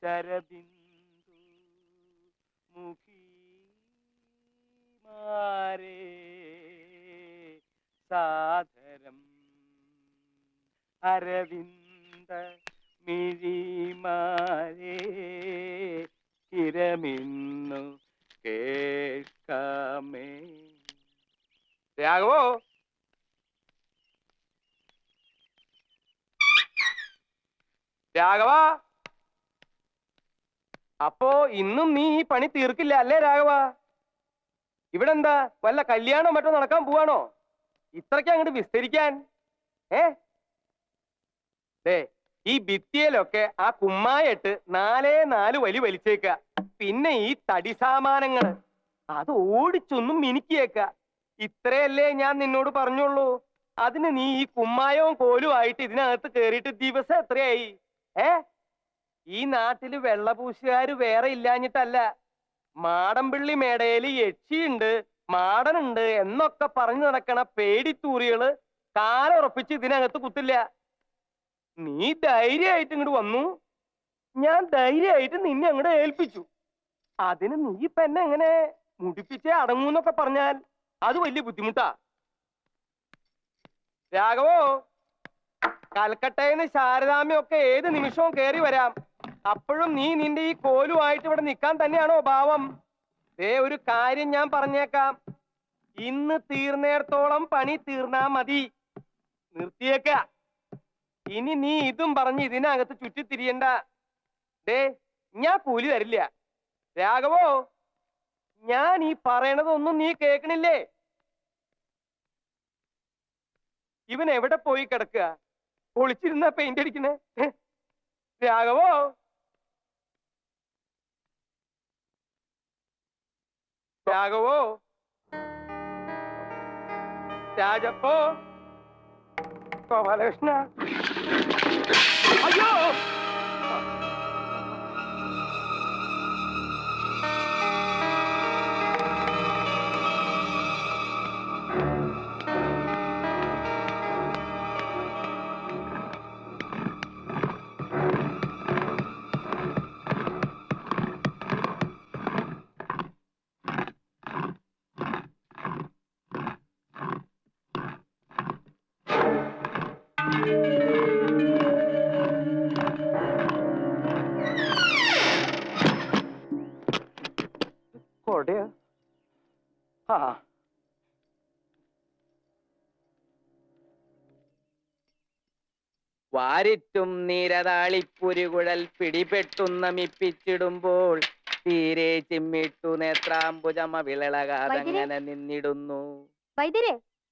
ശരബിന്ദു മുഖി മാരേ സാദരം അരവിന്ദ മിഴിമാരേ ഇരമിന്നു കേൾക്കാമേ. രാഘവോ, രാഘവ, അപ്പോ ഇന്നും നീ ഈ പണി തീർക്കില്ല അല്ലേ രാഘവ? ഇവിടെ എന്താ വല്ല കല്യാണം മറ്റോ നടക്കാൻ പോവാണോ ഇത്രയ്ക്ക് അങ്ങോട്ട് വിസ്തരിക്കാൻ? ഈ ഭിത്തിയിലൊക്കെ ആ കുമ്മായിട്ട് 4 വലി വലിച്ചേക്ക. പിന്നെ ഈ തടി സാമാനങ്ങള് അത് ഓടിച്ചൊന്നും മിനുക്കിയേക്ക. ഇത്രയല്ലേ ഞാൻ നിന്നോട് പറഞ്ഞുള്ളൂ. അതിന് നീ ഈ കുമ്മായവും കോലും ആയിട്ട് ഇതിനകത്ത് കേറിയിട്ട് ദിവസം എത്രയായി? ഈ നാട്ടില് വെള്ളപൂശുകാര് വേറെ ഇല്ലാഞ്ഞിട്ടല്ല. മാടമ്പിള്ളി മേടയില് യക്ഷിയുണ്ട്, മാടനുണ്ട് എന്നൊക്കെ പറഞ്ഞു നടക്കണ പേടിത്തൂറികള് കാലുറപ്പിച്ച് ഇതിനകത്ത് കുത്തില്ല. നീ ധൈര്യമായിട്ട് ഇങ്ങോട്ട് വന്നു, ഞാൻ ധൈര്യമായിട്ട് നിന്നെ അങ്ങോട്ട് ഏൽപ്പിച്ചു. അതിന് നീ ഇപ്പൊ എന്നെ എങ്ങനെ മുടിപ്പിച്ചേ അടങ്ങൂന്നൊക്കെ പറഞ്ഞാൽ അത് വലിയ ബുദ്ധിമുട്ടാ. രാഘവോ, കൽക്കട്ടയിന്ന് ശാരദാമ്മയൊക്കെ ഏത് നിമിഷവും കയറി വരാം. അപ്പോഴും നീ നിന്റെ ഈ കോലുമായിട്ട് ഇവിടെ നിൽക്കാൻ തന്നെയാണോ ഭാവം? ഒരു കാര്യം ഞാൻ പറഞ്ഞേക്കാം, ഇന്ന് തീർന്നേടത്തോളം പണി തീർന്നാ മതി. നിർത്തിയേക്ക. ഇനി നീ ഇതും പറഞ്ഞ് ഇതിനകത്ത് ചുറ്റിത്തിരിയണ്ട. ഞാൻ കൂലി തരില്ല. രാഘവോ, ഞാൻ ഈ പറയണതൊന്നും നീ കേൾക്കണില്ലേ? ഇവൻ എവിടെ പോയി കിടക്കുക? ഒളിച്ചിരുന്ന പെയിന്റ് അടിക്കണേ. രാഘവോ, രാഘവോ, രാജപ്പോ, ഗോപാലകൃഷ്ണ. അയ്യോ, കൊടയോ? വാരിറ്റും നീരതാളിപ്പുരുകുഴൽ പിടിപെട്ടുന്നമിപ്പിച്ചിടുമ്പോൾ തീരെ ചിമ്മിട്ടു നേത്രാംബുജമ വിളളകാതങ്ങനെ നിന്നിടുന്നു.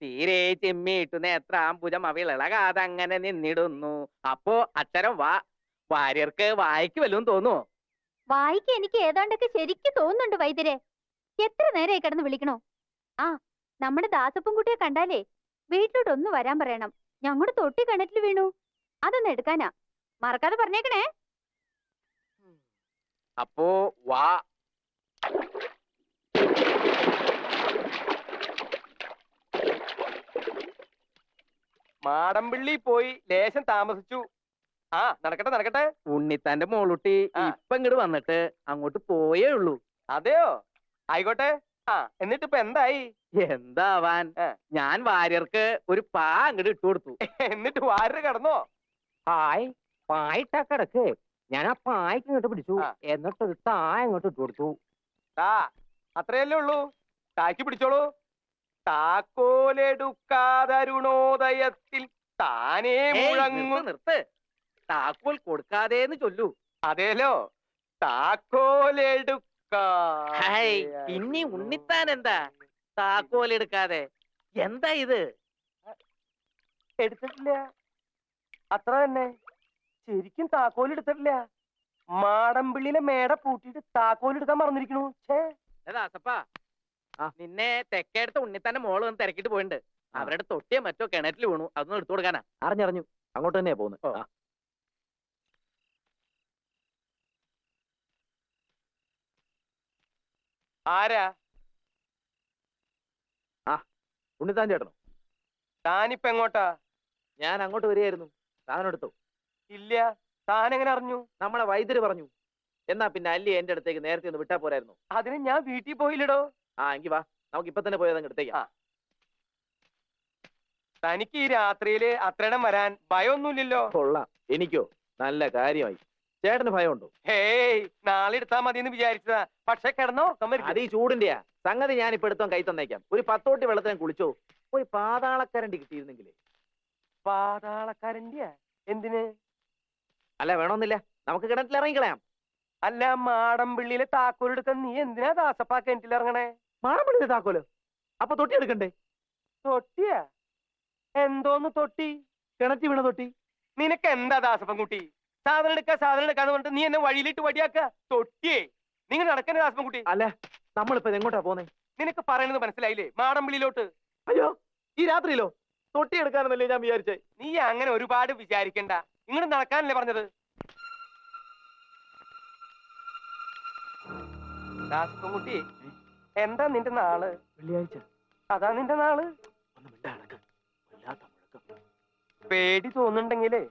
തീരെ ചിമ്മിട്ടു നേത്രാംബുജം അവിളകാതങ്ങനെ നിന്നിടുന്നു. അപ്പോ അത്തരം വാര്യർക്ക് വായിക്ക് വല്ലതും തോന്നുവോ? വായിക്ക് എനിക്ക് ഏതാണ്ടൊക്കെ ശരിക്കും തോന്നുന്നുണ്ട് വൈദ്യരെ. എത്ര നേരമായി കിടന്ന് വിളിക്കണോ? നമ്മുടെ ദാസപ്പൻകുട്ടിയെ കണ്ടാലേ വീട്ടിലോട്ടൊന്ന് വരാൻ പറയണം. ഞങ്ങളുടെ തൊട്ടി കിണറ്റിൽ വീണു, അതൊന്ന് എടുക്കാനാ. മറക്കാതെ പറഞ്ഞേക്കണേ. അപ്പോ വാ. മാടമ്പിള്ളി പോയി ലേശം താമസിച്ചു. നടക്കട്ടെ നടക്കട്ടെ. ഉണ്ണിത്താന്റെ മോളുട്ടി ഇപ്പൊ ഇങ്ങോട്ട് വന്നിട്ട് അങ്ങോട്ട് പോയേ ഉള്ളൂ. അതെയോ? ആയിക്കോട്ടെ. എന്നിട്ട് ഇപ്പൊ എന്തായി? എന്താവാൻ, ഞാൻ വാര്യർക്ക് ഒരു പാ അങ്ങോട്ട് ഇട്ടു കൊടുത്തു. എന്നിട്ട് വാര്യർ കിടന്നോ? പായിട്ടാ കിടക്ക്. ഞാൻ ആ പായ്ക്ക് ഇങ്ങോട്ട് പിടിച്ചു, എന്നിട്ട് ഒരു താ ഇങ്ങോട്ട് ഇട്ടു കൊടുത്തു. അത്രയല്ലേ ഉള്ളൂ? താക്കി പിടിച്ചോളൂ. താക്കോലെടുക്കാതരുണോദയത്തിൽ താനേ മുഴങ്ങും. നിർത്ത്. താക്കോൽ കൊടുക്കാതേന്ന് ചൊല്ലൂ. അതേലോ, താക്കോലെടുക്കാ. ഇനി ഉണ്ണിത്താൻ എന്താ താക്കോൽ എടുക്കാതെ? എന്താ ഇത്? എടുത്തിട്ടില്ല, അത്ര തന്നെ. ശരിക്കും താക്കോൽ എടുത്തിട്ടില്ല. മാടമ്പിള്ളിയിലെ മേട പൂട്ടിയിട്ട് താക്കോൽ എടുക്കാൻ മറന്നിരിക്കണു. ദാസപ്പാ, നിന്നെ തെക്കേടുത്ത ഉണ്ണിത്താന്റെ മോള് വന്ന് തിരക്കിട്ട് പോയിട്ടുണ്ട്. അവരുടെ തൊട്ടിയെ മറ്റോ കിണറ്റിൽ വീണു, അതൊന്നും എടുത്തു കൊടുക്കാനാ. അറിഞ്ഞറിഞ്ഞു, അങ്ങോട്ട് തന്നെയാ പോകുന്നത്. ആരാ? ഉണ്ണിത്താൻ ചേട്ടനോ? താനിപ്പ എങ്ങോട്ടാ? ഞാൻ അങ്ങോട്ട് വരികയായിരുന്നു. സാധനം എടുത്തോ? ഇല്ല. താൻ എങ്ങനെ അറിഞ്ഞു? നമ്മളെ വൈദ്യര് പറഞ്ഞു. എന്നാ പിന്നെ അല്ലി എന്റെ അടുത്തേക്ക് നേരത്തെ ഒന്ന് വിട്ടാ പോരായിരുന്നു? അതിന് ഞാൻ വീട്ടിൽ പോയില്ലടോ. എങ്കി വാ, നമുക്ക് ഇപ്പൊ തന്നെ പോയത് അങ്ങ് എടുത്തേക്കാം. തനിക്ക് ഈ രാത്രിയില് അത്രയിടം വരാൻ ഭയമൊന്നുമില്ലല്ലോ? കൊള്ളാം. എനിക്കോ? നല്ല കാര്യമായി. ചേട്ടന് ഭയമുണ്ടോ? ഹേയ്, നാളെ എടുത്താ മതി എന്ന് വിചാരിച്ചതാ. പക്ഷെ കിടന്നോ അത് ഈ ചൂടിന്റെയാ. സംഗതി ഞാൻ ഇപ്പൊ എടുത്തോ കൈ തന്നേക്കാം. ഒരു 10 തോട്ടി വെള്ളത്തിന് കുളിച്ചോ. ഒരു പാതാളക്കരണ്ടി കിട്ടിയിരുന്നെങ്കിലേ. പാതാളക്കാരന്റെ എന്തിന്? അല്ല, വേണമെന്നില്ല. നമുക്ക് കിണറ്റിൽ ഇറങ്ങിക്കളയാം. അല്ല, മാടമ്പിള്ളിയിലെ താക്കോലെടുക്കാൻ നീ എന്തിനാ ദാസപ്പാ കിണറ്റിൽ ഇറങ്ങണേ? മാടമ്പള്ളിയിലെ താക്കോല്? അപ്പൊ തൊട്ടി എടുക്കണ്ടേ? തൊട്ടിയാ? എന്തോന്ന് തൊട്ടി? കിണറ്റി വീണ തൊട്ടി. നിനക്ക് എന്താ ദാസപ്പൻ കുട്ടി? സാധനം എടുക്കാന്ന് പറഞ്ഞിട്ട് നീ എന്നെ വഴിയിലിട്ട് വടിയാക്ക. തൊട്ടിയേ, നിങ്ങൾ നടക്കുന്ന ദാസപ്പൻ കുട്ടി. അല്ല, നമ്മളിപ്പോ എങ്ങോട്ടാ പോന്നെ? നിനക്ക് പറയുന്നത് മനസ്സിലായില്ലേ? മാടമ്പിള്ളിയിലോട്ട്. അയ്യോ, ഈ രാത്രിയിലോ? തൊട്ടി എടുക്കാനെന്നല്ലേ ഞാൻ വിചാരിച്ചേ. നീ അങ്ങനെ ഒരുപാട് വിചാരിക്കണ്ട. ഇങ്ങോട്ട് നടക്കാനല്ലേ പറഞ്ഞത്? ദാസപ്പൻ കുട്ടി, എന്താ നിന്റെ നാള്? വെള്ളിയാഴ്ച. അതാ നിന്റെ നാള്? ഒന്ന് മിണ്ടാണക്ക്. വല്ലാത്ത മുഴക്കം. പേടി തോന്നുന്നുണ്ടെങ്കിലേ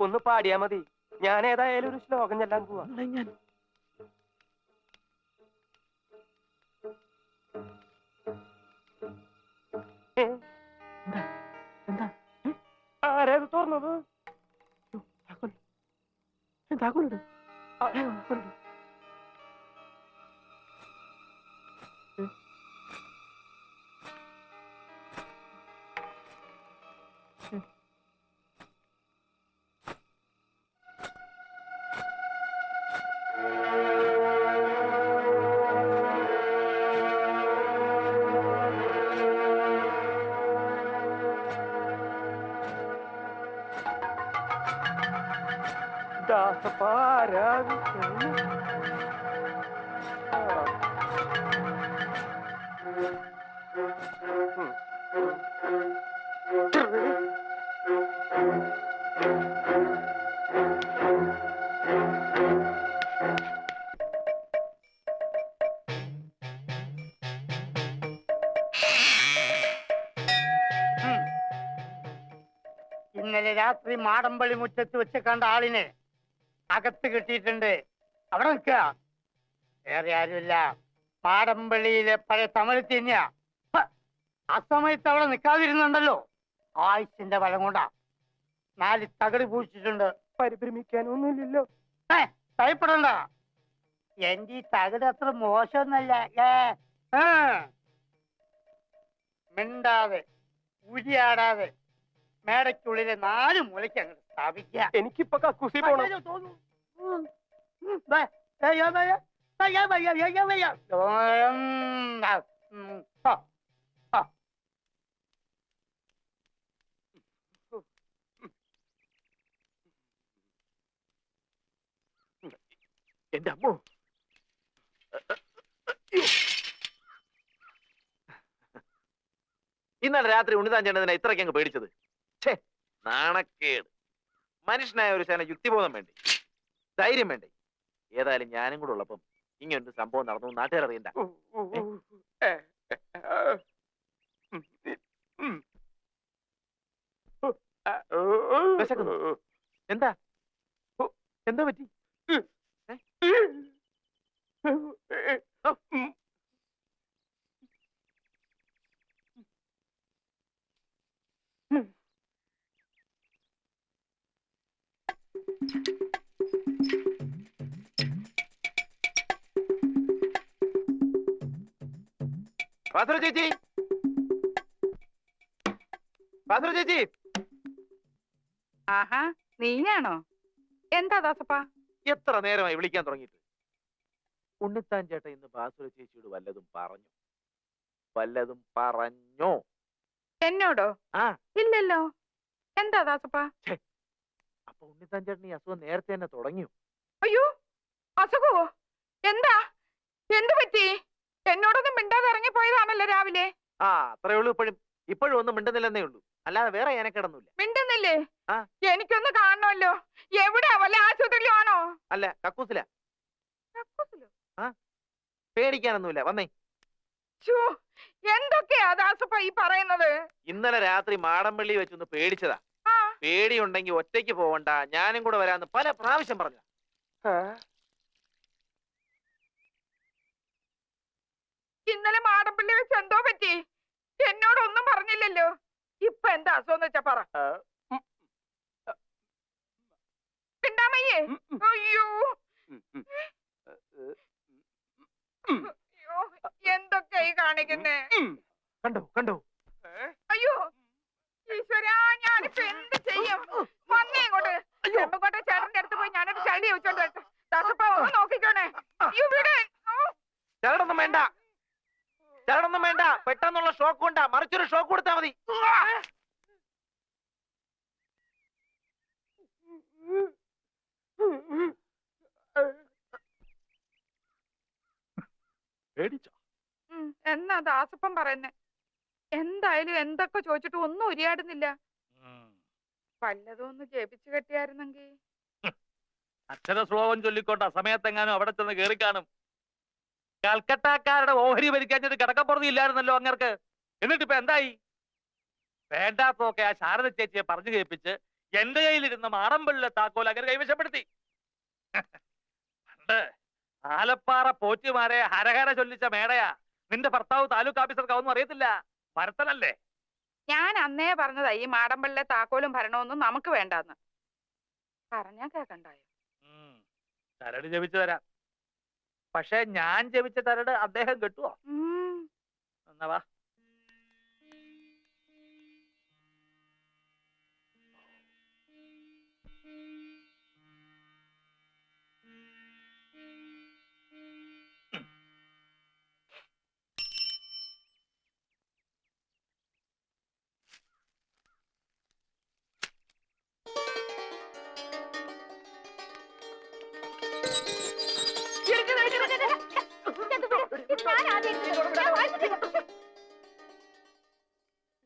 ഒന്ന് പാടിയാ മതി. ഞാൻ ഏതായാലും ഒരു ശ്ലോകം ചെല്ലാൻ പോവാ. ഞാൻ എന്താ ആരത് തുറന്നത്? താക്കോലിട്. ദാസപ്പാരാ? ഇന്നലെ രാത്രി മാടമ്പള്ളി മുറ്റത്ത് വെച്ച് കണ്ട ആളിനെ അകത്ത് കിട്ടിയിട്ടുണ്ട്. അവിടെ നിൽക്കുക. വേറെ ആരുമില്ല, മാടമ്പള്ളിയിലെ പഴയ തമിഴ് തന്നെയാ. ആ സമയത്ത് അവിടെ നിൽക്കാതിരുന്നുണ്ടല്ലോ, ആയുസിന്റെ ബലം കൊണ്ടാ. 4 തകടി പൂച്ചിട്ടുണ്ട്. പരിഭ്രമിക്കാനൊന്നുമില്ലല്ലോ. ഭയപ്പെടണ്ട. എന്റെ ഈ തകട് അത്ര മോശമൊന്നല്ല. മിണ്ടാതെ ഉരിയാടാതെ മേടയ്ക്കുള്ളിലെ 4 മൂലയ്ക്ക് അങ്ങോട്ട് സ്ഥാപിക്കുക. എനിക്കിപ്പൊ കക്കൂസി പോണം. എന്റെ അമ്മോ. ഇന്നലെ രാത്രി ഉണ്ണിത്താൻ ചേട്ടനെ ഇത്രയ്ക്ക് അങ്ങ് പേടിച്ചത്. ഛേ, നാണക്കേട്. മനുഷ്യനായ ഒരു ശേന യുക്തിബോധം വേണ്ടേ, ധൈര്യം വേണ്ടേ? ഏതായാലും ഞാനും കൂടെ ഉള്ളപ്പം ഇങ്ങനൊരു സംഭവം നടന്നു നാട്ടുകാർ അറിയണ്ട. എന്താ എന്താ പറ്റി? പാത്ര ചേച്ചി, പാത്ര ചേച്ചി. ആഹാ, നീയാണോ? എന്താ ദാസപ്പാ? എത്ര നേരമായി വിളിക്കാൻ തുടങ്ങിയിട്ട്? ഉണ്ണിത്താൻ ചേട്ടൻ ഇന്ന് ബാസുര ചേച്ചിയോട് വല്ലതും പറഞ്ഞു? വല്ലതും പറഞ്ഞോ? എന്നോടോ? ഇല്ലല്ലോ. എന്താ ദാസപ്പാ? അപ്പൊ ഉണ്ണിത്താൻ ചേട്ടൻ ഈ അസുഖം നേരത്തെ തന്നെ തുടങ്ങിയോ? അയ്യോ, അസുഖവോ? എന്താ? എന്തു പറ്റി? എന്നോടൊന്നും മിണ്ടാതെ ഇറങ്ങിപ്പോയതാണല്ലോ രാവിലെ. അത്രേ ഉള്ളൂ. ഇപ്പോഴും ഒന്നും മിണ്ടുന്നില്ലെന്നേ ഉള്ളൂ, അല്ലാതെ വേറെ ഞാനക്കിടന്നില്ല. മിണ്ടുന്നില്ലേ? എനിക്കൊന്ന് കാണണമല്ലോ. എവിടെയാ? വല്ല ആശുപത്രിയിലും ആണോ? അല്ല, കക്കൂസില. കക്കൂസിലോ? പേടിക്കാനൊന്നുമില്ല, വന്നേ. ശ്ശോ, എന്തൊക്കെയാ ദാസപ്പ ഈ പറയുന്നത്? ഇന്നലെ രാത്രി മാടമ്പള്ളി വെച്ചൊന്ന് പേടിച്ചതാ. ആ, പേടിയുണ്ടെങ്കിൽ ഒറ്റയ്ക്ക് പോവണ്ട, ഞാനും കൂടെ വരാന്ന് പല പ്രാവശ്യം പറഞ്ഞു. ഇന്നലെ മാടമ്പള്ളി വെച്ച് എന്തോ പറ്റി? എന്നോടൊന്നും പറഞ്ഞില്ലല്ലോ. ഇപ്പൊ എന്താ അസുഖം വെച്ചാ പറ. പിണ്ടാമയ്യേ, അയ്യോ അയ്യോ, എന്തൊക്കെയാ ഈ കാണിക്കുന്നേ? കണ്ടോ കണ്ടോ? അയ്യോ ഈശ്വരാ, ഞാനിപ്പോ എന്ത് ചെയ്യും? വന്നേ ഇങ്ങോട്ട്. ചെമ്പക്കോട്ടെ ചേട്ടന്റെ അടുത്ത് പോയി ഞാനൊരു ചളി വെച്ചോണ്ട് വരട്ടെ. ദാസപ്പ ഒന്ന് നോക്കിക്കോണേ. ഇവിടെ ചരടൊന്നും വേണ്ട, ചരടൊന്നും വേണ്ട. പെട്ടെന്നുള്ള ഷോക്ക് കൊണ്ടാ, മറിച്ചൊരു ഷോക്ക് കൊടുത്താ മതി. പേടിച്ചോ? എന്നാ ദാസപ്പൻ പറയുന്നേ? എന്തായാലും എന്തൊക്കെ ചോദിച്ചിട്ട് ഒന്നും ഉരിയാടുന്നില്ല. വല്ലതും ഒന്ന് ജപിച്ചു കെട്ടിയായിരുന്നെങ്കി. അക്ഷര ശ്ലോകം ചൊല്ലിക്കൊണ്ട് അസമയത്തെങ്ങാനും അവിടെ ചെന്ന് കയറി കാണും. കൽക്കട്ടക്കാരുടെ ഓഹരി ഭരിക്കാഞ്ഞിട്ട് കിടക്കപ്പുറത്ത് ഇല്ലായിരുന്നല്ലോ അങ്ങർക്ക്. എന്നിട്ടിപ്പോ എന്തായി? വേണ്ടാത്തൊക്കെ ആ ശാരദ ചേച്ചിയെ പറഞ്ഞു കേൾപ്പിച്ച് എന്റെ കയ്യിലിരുന്ന മാടമ്പള്ളിലെ താക്കോൽ അങ്ങനെ കൈവശപ്പെടുത്തി. പണ്ട് ആലപ്പാറ പോറ്റുമാരെ ഹരഹര ചൊല്ലിച്ച മേടയാ. നിന്റെ ഭർത്താവ് താലൂക്ക് ഓഫീസർക്കാവൊന്നും അറിയത്തില്ല, ഭരത്തനല്ലേ. ഞാൻ അന്നേ പറഞ്ഞതാ ഈ മാടമ്പള്ളിലെ താക്കോലും ഭരണമൊന്നും നമുക്ക് വേണ്ടാന്ന്. പറഞ്ഞാ കേക്കണ്ടായോ? ചരട് ജപിച്ചു തരാം. പക്ഷെ ഞാൻ ജപിച്ച ചരട് അദ്ദേഹം കെട്ടുവോ? എന്നാ വാ.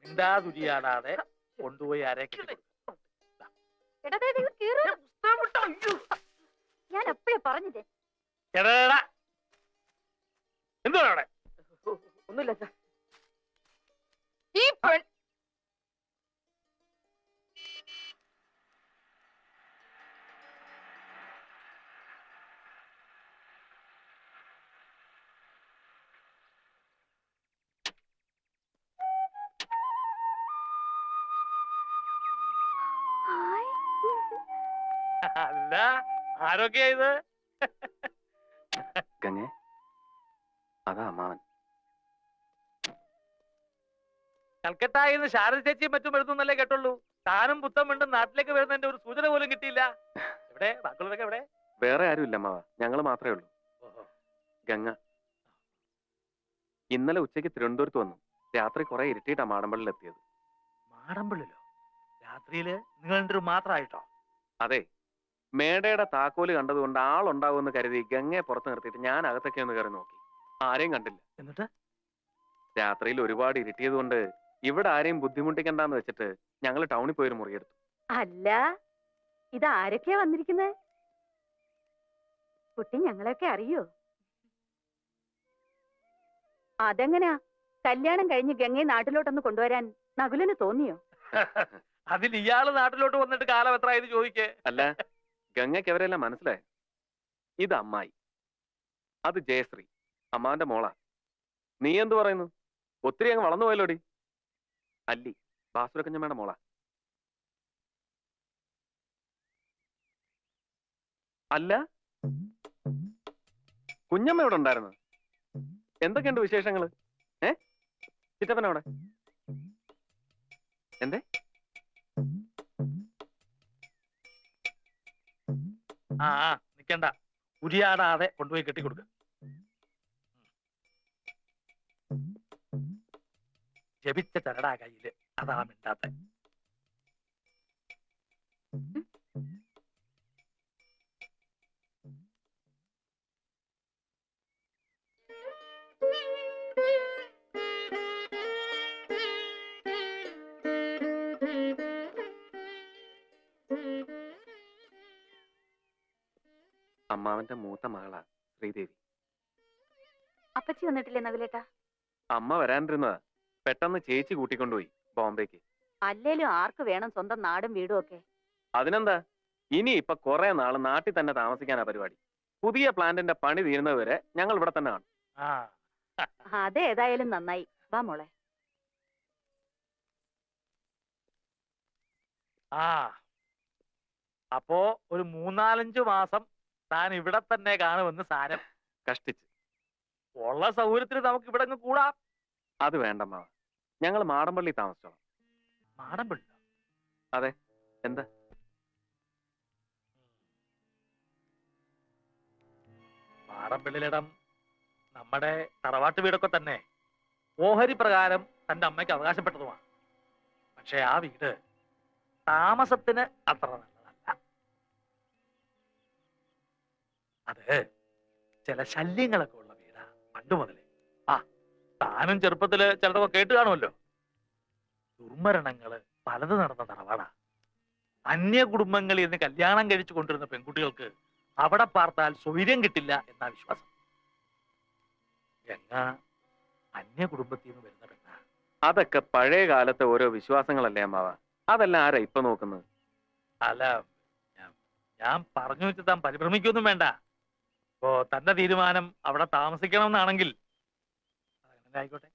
മിണ്ടാതുരിയാടാതെ കൊണ്ടുപോയി ആരെ ഞാൻ എപ്പോഴേ പറഞ്ഞത്. എന്തോ അവിടെ? ഒന്നുമില്ല സാർ. ഈ പെൺ അല്ല, ആരൊക്കെയാ ഇത്? ഗംഗേ, അതാ അമ്മാവൻ. കൽക്കട്ടായിന്ന് ശാരദ ചേച്ചിയും മറ്റും എഴുതുന്നല്ലേ കേട്ടുള്ളൂ. താനും പുത്തം വീണ്ടും നാട്ടിലേക്ക് വരുന്നതിന്റെ ഒരു സൂചന പോലും കിട്ടിയില്ല. എവിടെ ബാക്കിയുള്ളവരൊക്കെ എവിടെ? വേറെ ആരുമില്ല അമ്മാവ, ഞങ്ങള് മാത്രമേ ഉള്ളൂ. ഗംഗ ഇന്നലെ ഉച്ചയ്ക്ക് തിരുവനന്തപുരത്ത് വന്നു. രാത്രി കുറെ ഇരുട്ടിയിട്ടാ മാടമ്പള്ളിൽ എത്തിയത്. മാടമ്പള്ളിലോ? രാത്രിയില് നിങ്ങൾ രണ്ടുപേരും മാത്രമായിട്ടോ? അതെ, മേടയുടെ താക്കോല് കണ്ടതുകൊണ്ട് ആളുണ്ടാവുമെന്ന് കരുതി ഗംഗയെ പുറത്ത് നിർത്തിയിട്ട് ഞാൻ അകത്തൊക്കെ ഒന്ന് കയറി നോക്കി. ആരെയും കണ്ടില്ല. എന്നിട്ട് രാത്രിയിൽ ഒരുപാട് ഇരുട്ടിയത് കൊണ്ട് ഇവിടെ ആരെയും ബുദ്ധിമുട്ടിക്കണ്ടെന്ന് വെച്ചിട്ട് ഞങ്ങൾ ടൗണിൽ പോയൊരു മുറിയെടുത്തു. അല്ല, ഇതാരൊക്കെയാ വന്നിരിക്കുന്നത്? കുട്ടി ഞങ്ങളെയൊക്കെ അറിയോ? അതെങ്ങനാ കല്യാണം കഴിഞ്ഞ് ഗംഗയെ നാട്ടിലോട്ടൊന്ന് കൊണ്ടുവരാൻ നകുലന് തോന്നിയോ? അതിന് ഇയാള് നാട്ടിലോട്ട് വന്നിട്ട് കാലം എത്രയായത് ചോദിക്കേ. അല്ല, ഗംഗയ്ക്ക് അവരെല്ലാം മനസ്സിലായി. ഇത് അമ്മായി, അത് ജയശ്രീ, അമ്മാവന്റെ മോളാ. നീ എന്തു പറയുന്നു? ഒത്തിരി അങ്ങ് വളർന്നു പോയല്ലോടി. അല്ലി, ബാസുരക്കഞ്ഞമ്മയുടെ മോളാ. അല്ല, കുഞ്ഞമ്മ ഇവിടെ ഉണ്ടായിരുന്നു. എന്തൊക്കെയുണ്ട് വിശേഷങ്ങള്? ചിറ്റപ്പനവിടെ എന്തേ? ആ നിക്കണ്ട, ഉരിയാടാതെ കൊണ്ടുപോയി കെട്ടിക്കൊടുക്ക. ജപിച്ച ചരടാ കയ്യില്, അതാ മിണ്ടാത്ത. അമ്മാവന്റെ മൂത്ത മകളാ ശ്രീദേവി. അപ്പച്ചി വന്നിട്ടില്ലേ നകുലേട്ടാ? അമ്മ വരാനിരുന്നതാ, പെട്ടെന്ന് ചേച്ചി കൂട്ടിക്കൊണ്ടുപോയി ബോംബേക്ക്. അല്ലേലും ആർക്ക് വേണം സ്വന്തം നാടും വീടും ഒക്കെ? അതിനെന്താ, ഇനി ഇപ്പൊ കുറെ നാള് നാട്ടിൽ തന്നെ താമസിക്കാനാ പരിപാടി. പുതിയ പ്ലാന്റിന്റെ പണി തീരുന്നത് വരെ ഞങ്ങൾ ഇവിടെ തന്നെ കാണും. ആ അതേതായാലും നന്നായി. വാ മോളെ. ആ അപ്പോ ഒരു 3-4 മാസം താൻ ഇവിടെ തന്നെ കാണുമെന്ന് സാരം. കഷ്ടിച്ച്. ഉള്ള സൗകര്യത്തിന് നമുക്ക് ഇവിടെ അങ്ങ് കൂടാം. അത് വേണ്ടമ്മ, ഞങ്ങൾ മാടമ്പള്ളി താമസിച്ചോളാം. മാടമ്പള്ളി അതെ, എന്താ? മാടമ്പള്ളിയിലിടം നമ്മുടെ തറവാട്ട് വീടൊക്കെ തന്നെ ഓഹരി പ്രകാരം തന്റെ അമ്മയ്ക്ക് അവകാശപ്പെട്ടതുമാണ്. പക്ഷെ ആ വീട് താമസത്തിന് അത്ര നല്ലതല്ല. അത് ചില ശല്യങ്ങളൊക്കെ ഉള്ള വീടാ പണ്ട് മുതലേ. ആ താനും ചെറുപ്പത്തില് ചിലതൊക്കെ കേട്ട് കാണുമല്ലോ. ദുർമരണങ്ങള് പലത് നടന്ന തറവാടാ. അന്യ കുടുംബങ്ങളിൽ നിന്ന് കല്യാണം കഴിച്ചു കൊണ്ടിരുന്ന പെൺകുട്ടികൾക്ക് അവിടെ പാർത്താൽ സ്വൈര്യം കിട്ടില്ല എന്നാ വിശ്വാസം. ഗംഗ അന്യ കുടുംബത്തിൽ നിന്ന് വരുന്ന പെണ്ണ. അതൊക്കെ പഴയ കാലത്തെ ഓരോ വിശ്വാസങ്ങളല്ലേ അമ്മാവ, അതെല്ലാം ആരാ ഇപ്പൊ നോക്കുന്നത്? അല്ല, ഞാൻ പറഞ്ഞു വെച്ച് താൻ പരിഭ്രമിക്കൊന്നും വേണ്ട. ഇപ്പോ തന്റെ തീരുമാനം അവിടെ താമസിക്കണം എന്നാണെങ്കിൽ അങ്ങനെ ആയിക്കോട്ടെ.